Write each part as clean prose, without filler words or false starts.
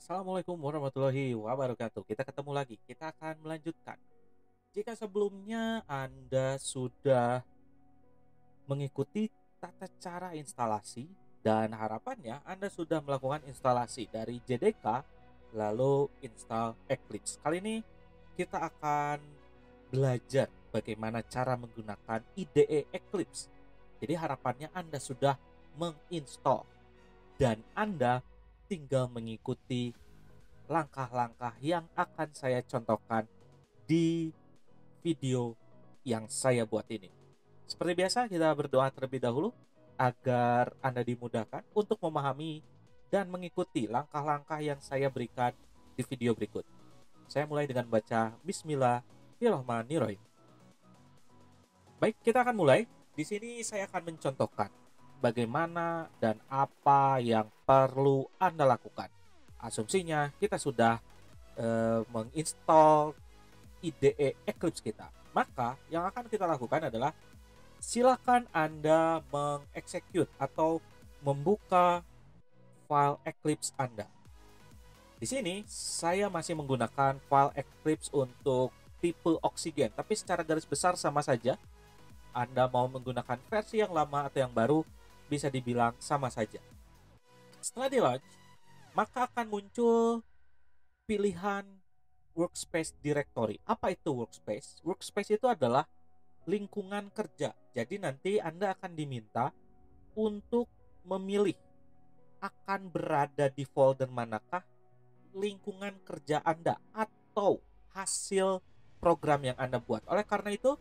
Assalamualaikum warahmatullahi wabarakatuh. Kita ketemu lagi. Kita akan melanjutkan. Jika sebelumnya Anda sudah mengikuti tata cara instalasi dan harapannya Anda sudah melakukan instalasi dari JDK lalu install Eclipse. Kali ini kita akan belajar bagaimana cara menggunakan IDE Eclipse. Jadi harapannya Anda sudah menginstall dan Anda tinggal mengikuti langkah-langkah yang akan saya contohkan di video yang saya buat ini. Seperti biasa, kita berdoa terlebih dahulu agar Anda dimudahkan untuk memahami dan mengikuti langkah-langkah yang saya berikan di video berikut. Saya mulai dengan baca Bismillahirrahmanirrahim. Baik, kita akan mulai. Di sini saya akan mencontohkan bagaimana dan apa yang perlu Anda lakukan. Asumsinya kita sudah menginstall IDE Eclipse kita. Maka yang akan kita lakukan adalah silakan Anda mengeksekut atau membuka file Eclipse Anda. Di sini saya masih menggunakan file Eclipse untuk tipe Oksigen, tapi secara garis besar sama saja. Anda mau menggunakan versi yang lama atau yang baru bisa dibilang sama saja. Setelah di launch, maka akan muncul pilihan workspace directory. Apa itu workspace? Workspace itu adalah lingkungan kerja. Jadi nanti Anda akan diminta untuk memilih akan berada di folder manakah lingkungan kerja Anda atau hasil program yang Anda buat. Oleh karena itu,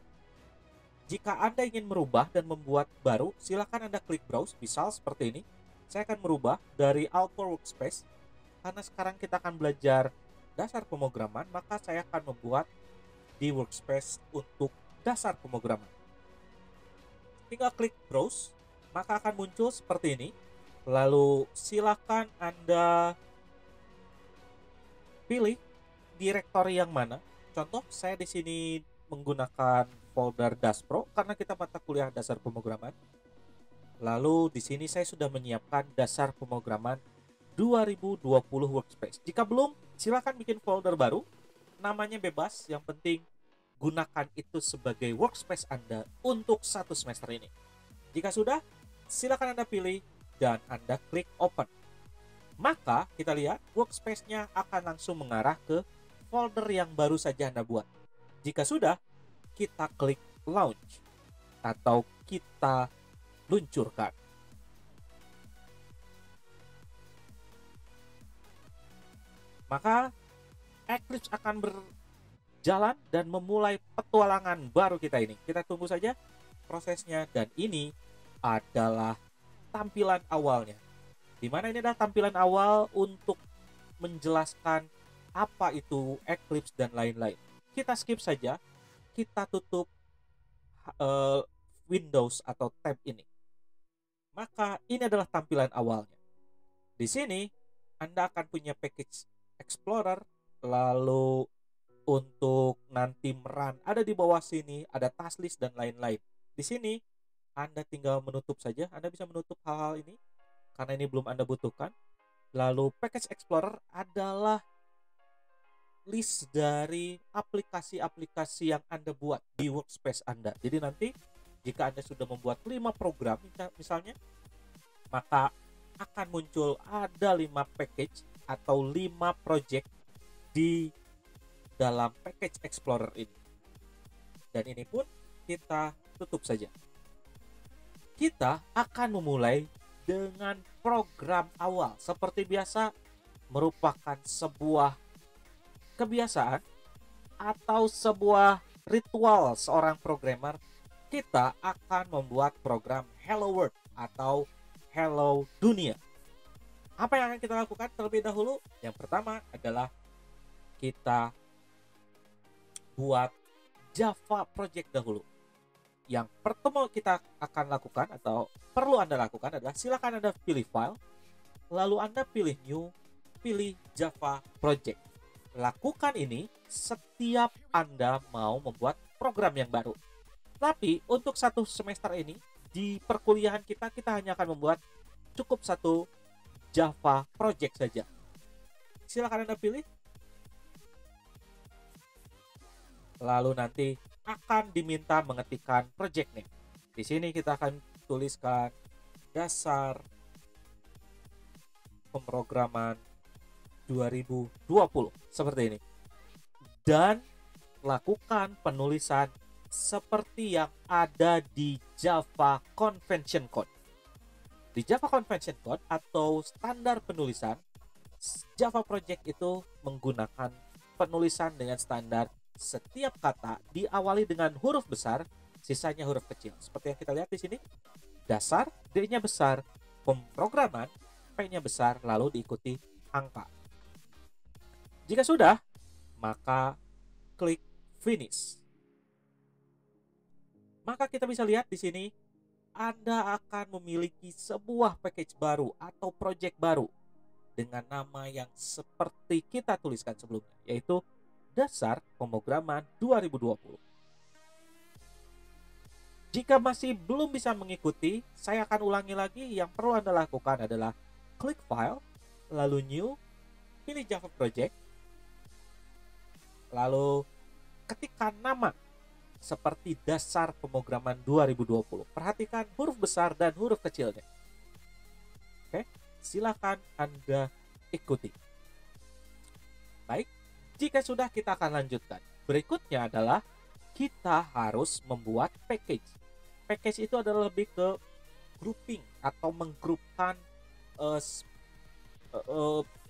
jika Anda ingin merubah dan membuat baru, silakan Anda klik browse. Misal seperti ini. Saya akan merubah dari Alt Workspace. Karena sekarang kita akan belajar dasar pemrograman, maka saya akan membuat di workspace untuk dasar pemrograman. Tinggal klik browse, maka akan muncul seperti ini. Lalu silakan Anda pilih direktori yang mana. Contoh saya di sini menggunakan folder Daspro karena kita mata kuliah dasar pemrograman. Lalu di sini saya sudah menyiapkan dasar pemrograman 2020 workspace. Jika belum, silakan bikin folder baru. Namanya bebas, yang penting gunakan itu sebagai workspace Anda untuk satu semester ini. Jika sudah, silakan Anda pilih dan Anda klik open. Maka kita lihat workspace-nya akan langsung mengarah ke folder yang baru saja Anda buat. Jika sudah, kita klik launch atau kita luncurkan. Maka Eclipse akan berjalan dan memulai petualangan baru kita ini. Kita tunggu saja prosesnya dan ini adalah tampilan awalnya. Dimana ini adalah tampilan awal untuk menjelaskan apa itu Eclipse dan lain-lain. Kita skip saja, kita tutup Windows atau tab ini. Maka ini adalah tampilan awalnya. Di sini Anda akan punya package Explorer, lalu untuk nanti merun ada di bawah sini, ada task list dan lain-lain. Di sini Anda tinggal menutup saja. Anda bisa menutup hal-hal ini karena ini belum Anda butuhkan. Lalu package Explorer adalah list dari aplikasi-aplikasi yang Anda buat di workspace Anda. Jadi nanti jika Anda sudah membuat 5 program misalnya, maka akan muncul ada 5 package atau 5 project di dalam package Explorer ini. Dan ini pun kita tutup saja. Kita akan memulai dengan program awal. Seperti biasa, merupakan sebuah kebiasaan atau sebuah ritual seorang programmer. Kita akan membuat program Hello World atau Hello Dunia. Apa yang akan kita lakukan terlebih dahulu? Yang pertama adalah kita buat Java project dahulu. Yang pertama kita akan lakukan atau perlu Anda lakukan adalah silakan Anda pilih file, lalu Anda pilih new, pilih Java project. Lakukan ini setiap Anda mau membuat program yang baru. Tapi untuk satu semester ini di perkuliahan kita hanya akan membuat cukup satu Java project saja. silakan Anda pilih. Lalu nanti akan diminta mengetikkan project name. Di sini kita akan tuliskan dasar pemrograman 2020 seperti ini. Dan lakukan penulisan seperti yang ada di Java Convention Code. Di Java Convention Code atau standar penulisan, Java Project itu menggunakan penulisan dengan standar setiap kata diawali dengan huruf besar, sisanya huruf kecil. Seperti yang kita lihat di sini, dasar, D-nya besar, pemrograman, P-nya besar, lalu diikuti angka. Jika sudah, maka klik finish. Maka kita bisa lihat di sini, Anda akan memiliki sebuah package baru atau project baru dengan nama yang seperti kita tuliskan sebelumnya, yaitu dasar pemrograman 2020. Jika masih belum bisa mengikuti, saya akan ulangi lagi. Yang perlu Anda lakukan adalah klik file, lalu new, pilih Java Project, lalu ketikkan nama seperti dasar pemrograman 2020. Perhatikan huruf besar dan huruf kecilnya. Oke, silakan Anda ikuti. Baik, jika sudah, kita akan lanjutkan. Berikutnya adalah kita harus membuat package. Package itu adalah lebih ke grouping atau menggrupkan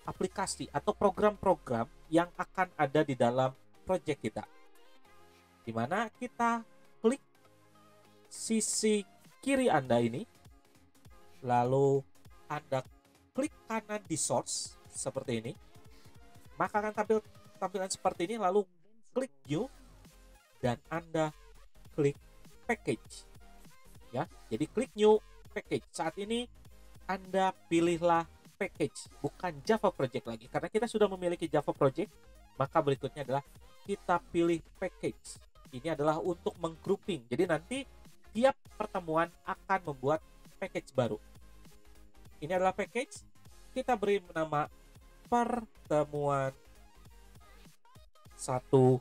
aplikasi atau program-program yang akan ada di dalam project kita. Dimana kita klik sisi kiri Anda ini, lalu Anda klik kanan di source seperti ini, maka akan tampilan seperti ini. Lalu klik new dan Anda klik package, ya. Jadi klik new package. Saat ini Anda pilihlah package, bukan Java Project lagi, karena kita sudah memiliki Java Project. Maka berikutnya adalah kita pilih package. Ini adalah untuk menggrouping. Jadi nanti tiap pertemuan akan membuat package baru. Ini adalah package. Kita beri nama pertemuan 1.-Pro.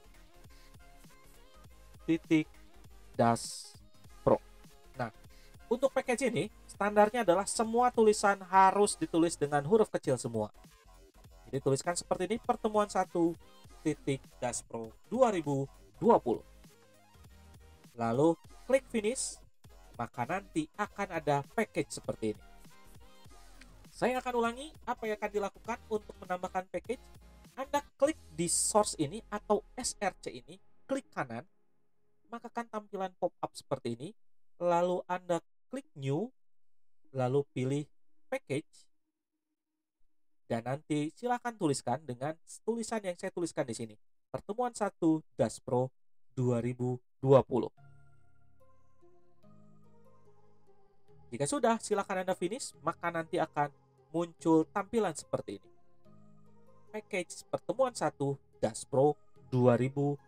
Nah, untuk package ini standarnya adalah semua tulisan harus ditulis dengan huruf kecil semua. Jadi tuliskan seperti ini, pertemuan 1.-Pro 2020. Lalu klik finish, maka nanti akan ada package seperti ini. Saya akan ulangi apa yang akan dilakukan untuk menambahkan package. Anda klik di source ini atau SRC ini, klik kanan, maka akan tampilan pop-up seperti ini. Lalu Anda klik new, lalu pilih package, dan nanti silakan tuliskan dengan tulisan yang saya tuliskan di sini, pertemuan 1-Pro 2020. Jika sudah, silakan Anda finish, maka nanti akan muncul tampilan seperti ini. Package pertemuan 1-Pro 2020.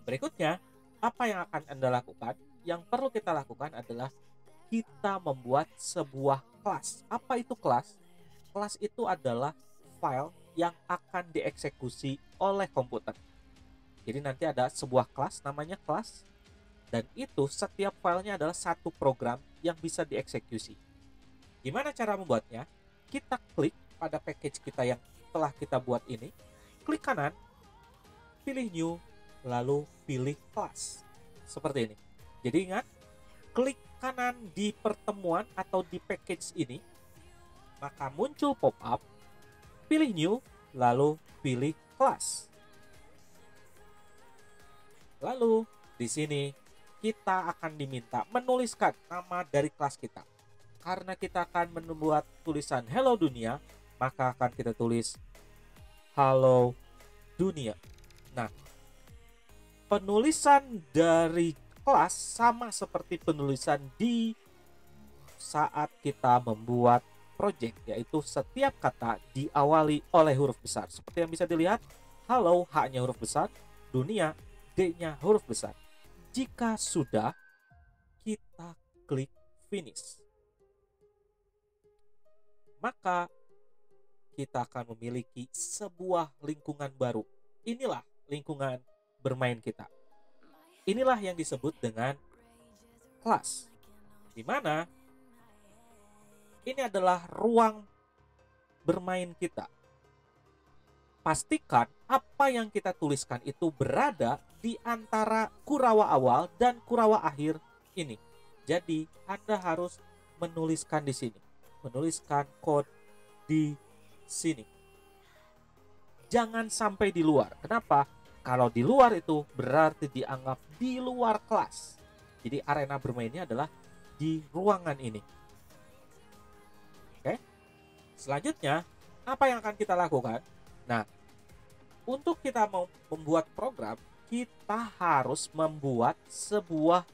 Berikutnya, apa yang akan Anda lakukan? Yang perlu kita lakukan adalah kita membuat sebuah kelas. Apa itu kelas? Kelas itu adalah file yang akan dieksekusi oleh komputer. Jadi nanti ada sebuah kelas, namanya kelas, dan itu setiap filenya adalah satu program yang bisa dieksekusi. Gimana cara membuatnya? Kita klik pada package kita yang telah kita buat ini, klik kanan, pilih new, lalu pilih kelas. Seperti ini. Jadi ingat, klik kanan di pertemuan atau di package ini, maka muncul pop-up, pilih new, lalu pilih kelas. Lalu di sini kita akan diminta menuliskan nama dari kelas kita. Karena kita akan membuat tulisan hello dunia, maka akan kita tulis halo dunia. Nah, penulisan dari kelas sama seperti penulisan di saat kita membuat project, yaitu setiap kata diawali oleh huruf besar. Seperti yang bisa dilihat, halo, H-nya huruf besar, dunia, D-nya huruf besar. Jika sudah, kita klik finish. Maka kita akan memiliki sebuah lingkungan baru. Inilah lingkungan bermain kita. Inilah yang disebut dengan kelas, di mana ini adalah ruang bermain kita. Pastikan apa yang kita tuliskan itu berada di antara Kurawa awal dan Kurawa akhir ini. Jadi, Anda harus menuliskan di sini. Menuliskan kode di sini. Jangan sampai di luar. Kenapa? Kalau di luar itu berarti dianggap di luar kelas. Jadi, arena bermainnya adalah di ruangan ini. Oke? Selanjutnya, apa yang akan kita lakukan? Nah, untuk kita mau membuat program, kita harus membuat sebuah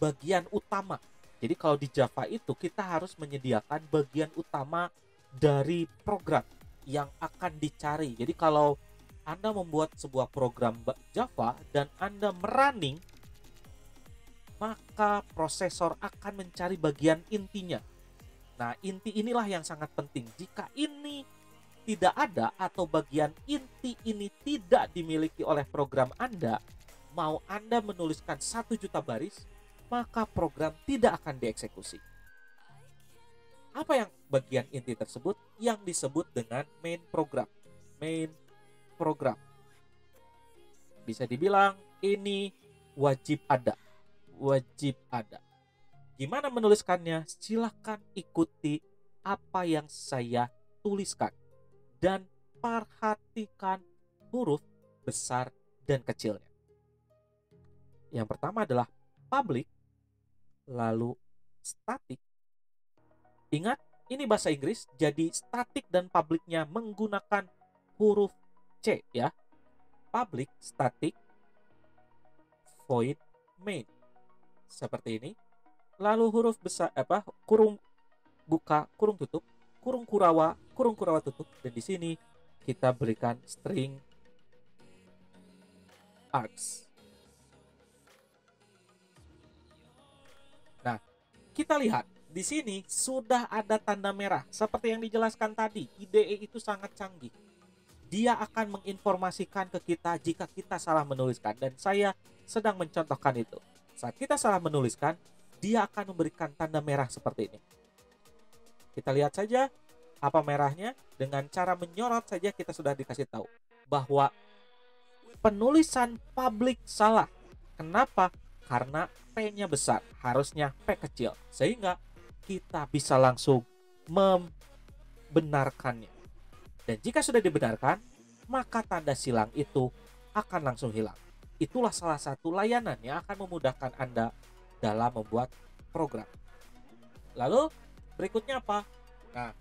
bagian utama. Jadi kalau di Java itu kita harus menyediakan bagian utama dari program yang akan dicari. Jadi kalau Anda membuat sebuah program Java dan Anda merunning, maka prosesor akan mencari bagian intinya. Nah, inti inilah yang sangat penting. Jika ini tidak ada atau bagian inti ini tidak dimiliki oleh program Anda, mau Anda menuliskan 1 juta baris, maka program tidak akan dieksekusi. Apa yang bagian inti tersebut? Yang disebut dengan main program. Main program. Bisa dibilang ini wajib ada. Wajib ada. Gimana menuliskannya? Silakan ikuti apa yang saya tuliskan. Dan perhatikan huruf besar dan kecilnya. Yang pertama adalah public, lalu static. Ingat, ini bahasa Inggris, jadi static dan publicnya menggunakan huruf C ya. Public, static, void, main. Seperti ini. Lalu huruf besar kurung buka, kurung tutup, kurung Kurawa tutup, dan di sini kita berikan string args. Nah, kita lihat di sini sudah ada tanda merah seperti yang dijelaskan tadi. IDE itu sangat canggih. Dia akan menginformasikan ke kita jika kita salah menuliskan, dan saya sedang mencontohkan itu. Saat kita salah menuliskan, dia akan memberikan tanda merah seperti ini. Kita lihat saja apa merahnya. Dengan cara menyorot saja kita sudah dikasih tahu bahwa penulisan public salah. Kenapa? Karena P-nya besar, harusnya P kecil. Sehingga kita bisa langsung membenarkannya. Dan jika sudah dibenarkan, maka tanda silang itu akan langsung hilang. Itulah salah satu layanan yang akan memudahkan Anda dalam membuat program. Lalu berikutnya apa? Nah,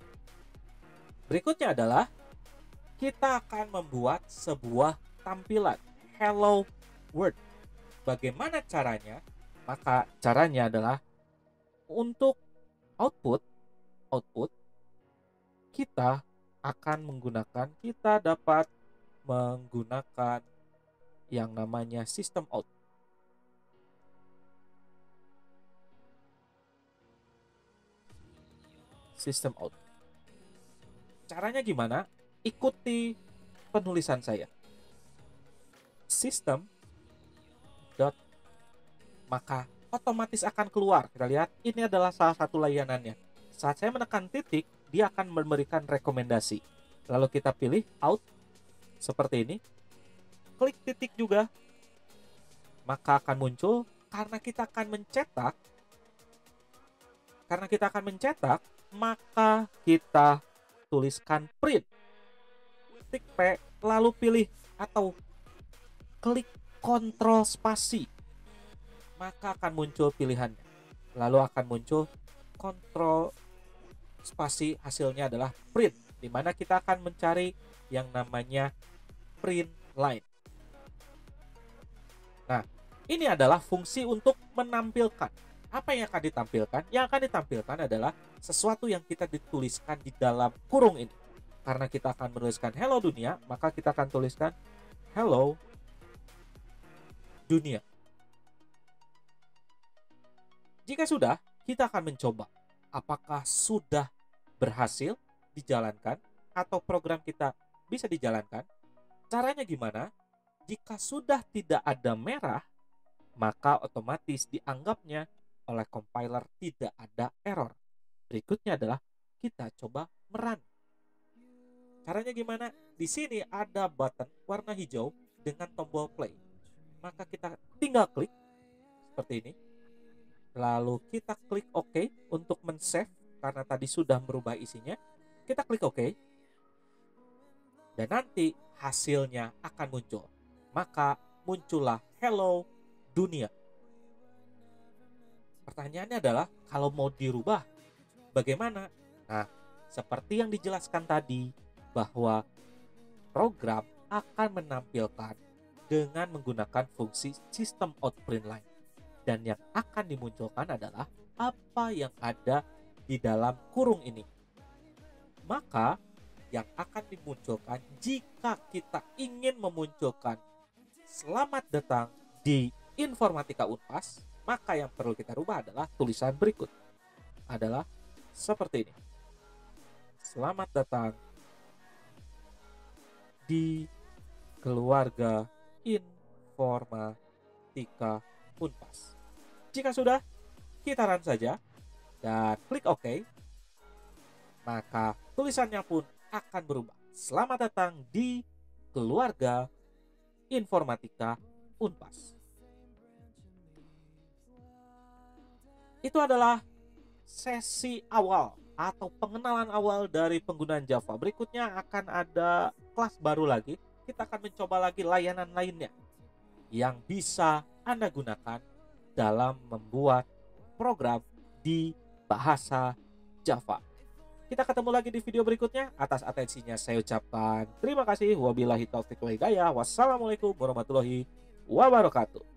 berikutnya adalah kita akan membuat sebuah tampilan Hello World. Bagaimana caranya? Maka caranya adalah untuk output kita dapat menggunakan yang namanya system out. System out. Caranya gimana? Ikuti penulisan saya. System dot, maka otomatis akan keluar. Kita lihat, ini adalah salah satu layanannya. Saat saya menekan titik, dia akan memberikan rekomendasi. Lalu kita pilih out seperti ini. Klik titik juga, maka akan muncul. Karena kita akan mencetak, maka kita tuliskan print. Tik P, lalu pilih atau klik kontrol spasi, maka akan muncul pilihannya. Lalu akan muncul kontrol spasi, hasilnya adalah print, di mana kita akan mencari yang namanya print line. Nah, ini adalah fungsi untuk menampilkan. Apa yang akan ditampilkan? Yang akan ditampilkan adalah sesuatu yang kita dituliskan di dalam kurung ini. Karena kita akan menuliskan hello dunia, maka kita akan tuliskan hello dunia. Jika sudah, kita akan mencoba apakah sudah berhasil dijalankan. atau program kita bisa dijalankan. Caranya gimana? Jika sudah tidak ada merah, maka otomatis dianggapnya oleh compiler tidak ada error. Berikutnya adalah kita coba merun. Caranya gimana? Di sini ada button warna hijau dengan tombol play. Maka kita tinggal klik seperti ini. Lalu kita klik OK untuk men-save karena tadi sudah merubah isinya. Kita klik OK. Dan nanti hasilnya akan muncul. Maka muncullah hello dunia. Pertanyaannya adalah kalau mau dirubah bagaimana? Nah, seperti yang dijelaskan tadi bahwa program akan menampilkan dengan menggunakan fungsi sistem out print line. Dan yang akan dimunculkan adalah apa yang ada di dalam kurung ini. Maka yang akan dimunculkan jika kita ingin memunculkan selamat datang di Informatika Unpas, maka yang perlu kita rubah adalah tulisan berikut. Adalah seperti ini. Selamat datang di keluarga Informatika Unpas. Jika sudah, kita run saja dan klik OK. Maka tulisannya pun akan berubah. Selamat datang di keluarga Informatika Unpas. Itu adalah sesi awal atau pengenalan awal dari penggunaan Java. Berikutnya akan ada kelas baru lagi. Kita akan mencoba lagi layanan lainnya yang bisa Anda gunakan dalam membuat program di bahasa Java. Kita ketemu lagi di video berikutnya. Atas atensinya saya ucapkan terima kasih. Wabillahi taufiq wal hidayah. Wassalamualaikum warahmatullahi wabarakatuh.